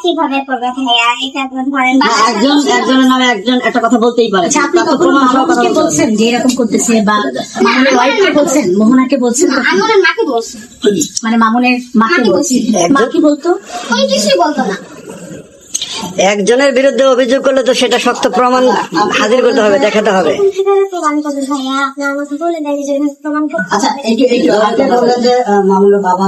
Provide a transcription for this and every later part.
কিভাবে করবে ভাইয়া? এটা ধরেন একজনের নামে একজন একটা কথা বলতেই পারে। আপনি কখনো মামুনকে বলছেন যে এরকম করতেছে, বা মামুনের ওয়াইফকে বলছেন, মোহনাকে বলছেন? আমি ওনার মাকে বলছি, মানে মামুনের মাকে বলছেন, মা কি বলতো? ওই কিছুই বলতো না। একজনের বিরুদ্ধে অভিযোগ করলে তো সেটা শক্ত প্রমাণ হাজির করতে হবে, দেখাতে হবে। প্রমাণ করবে ভাইয়া, আপনি আমাকে বলে দেন যে প্রমাণ করতে। আচ্ছা, আপনি বললেন যে মামুনের বাবা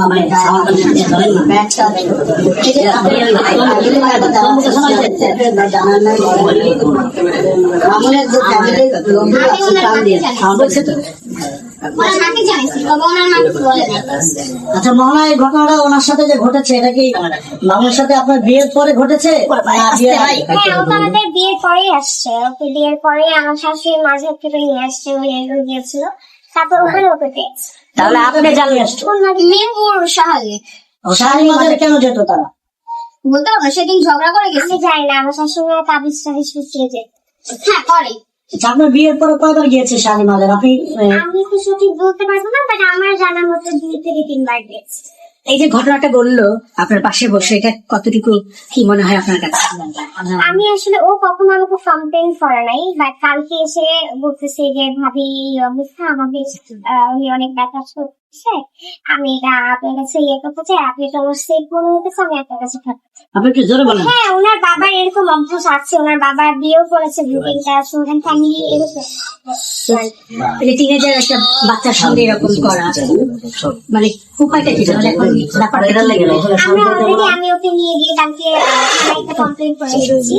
মামুনের যে ফ্যামিলির লোকগুলো আছে প্রাণ দিয়ে বলছে তো। আচ্ছা মোহনা, এই ঘটনাটা ওনার সাথে যে ঘটেছে এটা কি মামুনের সাথে আপনার বিয়ের পরে ঘটেছে? হ্যাঁ, ও তো আমাদের বিয়ের পরেই আসছে। ওকে বিয়ের পরে আমার শাশুড়ি মাঝে থেকে নিয়ে আসছে, গিয়েছিল, তারপর ওখানে ওকে পেয়েছে। তাহলে আপনি জানিয়ে আসছো মেহেরপুর শাহালি মাঝে কেন যেত তারা? বলতে পারবো, সেদিন ঝগড়া করে গেছে। যাই না, আমার শাশুড়ি তাবিজ টাবিজ পিছিয়ে যেত। হ্যাঁ করে। আপনার বিয়ের পরে কয়বার গিয়েছে শালী মাজার? আমি তো সঠিক বলতে পারবো না, বাট আমার জানার মতো 2 থেকে 3 বার গেছে। এই যে ঘটনাটা বললো আপনার পাশে বসে, এটা কতটুকু কি মনে হয় আপনার কাছে? আমি আসলে, ও কখনো আমাকে কমপ্লেন করে নাই, বাট কালকে এসে বলতেছে যে ভাবি এই অবস্থা, আমাদের অনেক ব্যথা হচ্ছে, আমি এটা আপনার কাছে করতে চাই, আপনি তো আমার সেফ মনে হতেছে, আমি আপনার কাছে থাকতে চাই। আপনি কি জোরে বলেন? হ্যাঁ, ওনার বাবার এরকম অভ্যাস আছে, ওনার বাবা বিয়েও করেছে, রুটিনটা শুনলেন, ফ্যামিলি এরকম। টিনেজার একটা বাচ্চার সঙ্গে এরকম করা, মানে উপায়টা কি? আমি ওকে নিয়ে গিয়ে কালকে একটা কমপ্লেন করে এসেছি।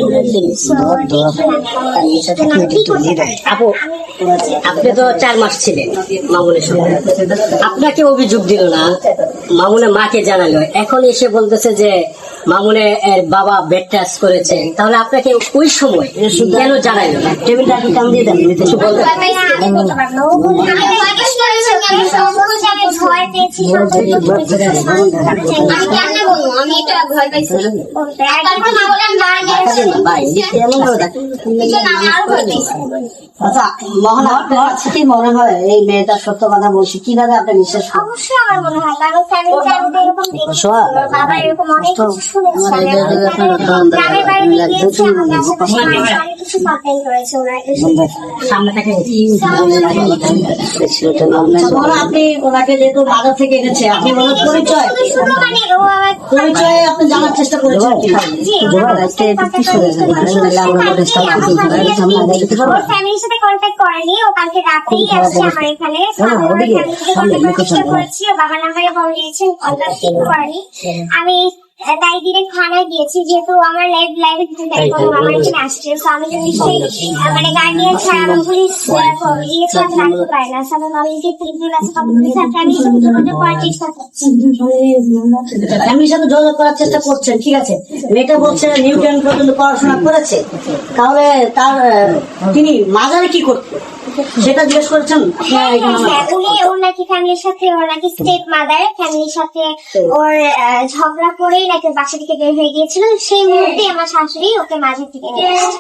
আপু, আপনি তো 4 মাস ছিলেন মামুনের সঙ্গে, আপনাকে অভিযোগ দিল না, মামুনের মাকে জানালো, এখন এসে বলতেছে যে মামুনে এর বাবা বেড টাচ করেছে, তাহলে আপনাকে ওই সময় কেন জানাইলো না? টেবিলটা কি কাম দিয়ে দেন? কিছু বলতে আচ্ছা মোহনা, আপনার কি মনে হয় এই মেয়েটা সত্য কথা বলছে? কিভাবে আপনি বিশ্বাস করেন? অবশ্যই আমার মনে হয়, কারণ ফ্যামিলিতে আমাদের এরকম দেখছি, বাবা এরকম অনেক কিছু শুনেছি, গ্রামের বাড়িতে গিয়েছি, আমাদের আশেপাশে অনেক কিছু কমপ্লেন করেছে ওরা। আপনি ওনাকে যেহেতু বাজার থেকে এনেছে, আপনি ওনার পরিচয় আপনি জানার চেষ্টা করেছেন? ফ্যামিলির সাথে কন্ট্যাক্ট করেনি, ও কালকে রাতেই আসছে আমার এখানে। চেষ্টা করেছি, ও বাবার নাম্বারে ফোন দিয়েছেন, কন্ট্যাক্ট করেনি। আমি তাই ডিরেক্ট থানায় গিয়েছি, যেহেতু আমার লাইভে আমার এখানে আসছে, তো আমি তো নিশ্চয়ই মানে গার্ডিয়ান ছাড়া আমি পুলিশ ইয়ে ছাড়া রাখতে পারি না। আমি ফ্যামিলির সাথে যোগাযোগ করার চেষ্টা করছি। ফ্যামিলির সাথে যোগাযোগ করার চেষ্টা করছেন, ঠিক আছে। মেয়েটা বলছে নিউটন পর্যন্ত পড়াশোনা করেছে, তাহলে তার তিনি মাজারে কি করতেন সেটা জিজ্ঞেস করেছেন? ওর নাকি ফ্যামিলির সাথে, ওর নাকি স্টেপ মাদার, ফ্যামিলির সাথে ওর ঝগড়া করেই নাকি বাসা থেকে বের হয়ে গিয়েছিল, সেই মুহূর্তে আমার শাশুড়ি ওকে মাঝে থেকে নিয়ে আসছে।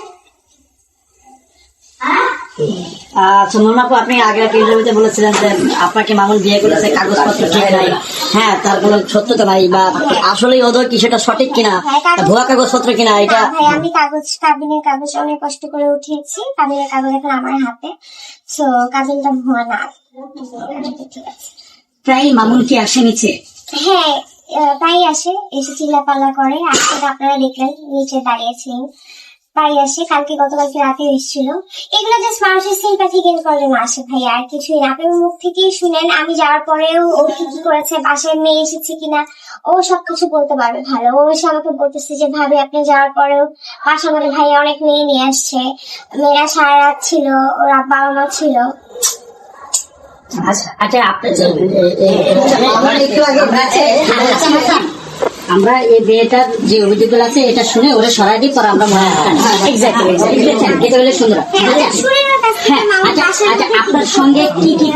আচ্ছা মোহনাপু, আপনি আগে ইন্টারভিউতে বলেছিলেন যে আপনাকে মামুন বিয়ে করেছে, কাগজপত্র ঠিক নাই, হ্যাঁ তার কোনো সত্যতা নাই, বা আসলেই ওদের কি সেটা সঠিক কিনা, ভুয়া কাগজপত্র কিনা? এটা ভাই, আমি কাবিনের কাগজ অনেক কষ্ট করে উঠিয়েছি, কাবিনের কাগজ এখন আমার হাতে, তো কাবিনটা ভুয়া না। ঠিক আছে। প্রায় মামুন কি আসে নিচে? হ্যাঁ, তাই আসে, এসে চিল্লাপাল্লা করে। আজকে আপনারা দেখলেন নিচে দাঁড়িয়েছিলেন, তাই আসে। গতকালকে রাতে এসেছিল। এগুলো জাস্ট মানুষের সিম্প্যাথি গেইন করলে না আসে ভাই, আর কিছুই না। আপনি মুখ থেকেই শুনেন, আমি যাওয়ার পরেও ও কি করেছে, বাসায় মেয়ে এসেছে কিনা, ও সবকিছু বলতে পারবে ভালো। ও এসে আমাকে বলতেছে যে ভাবি আপনি যাওয়ার পরেও বাসা মানে ভাই অনেক মেয়ে নিয়ে আসছে, মেয়েরা সারা রাত ছিল, ওর বাবা মা ছিল। আচ্ছা, আমরা এই বিয়েটার যে অভিযোগগুলো আছে এটা শুনে ওরা সরাই দিই, পরে আমরা সুন্দর। আচ্ছা, আপনার সঙ্গে কি কি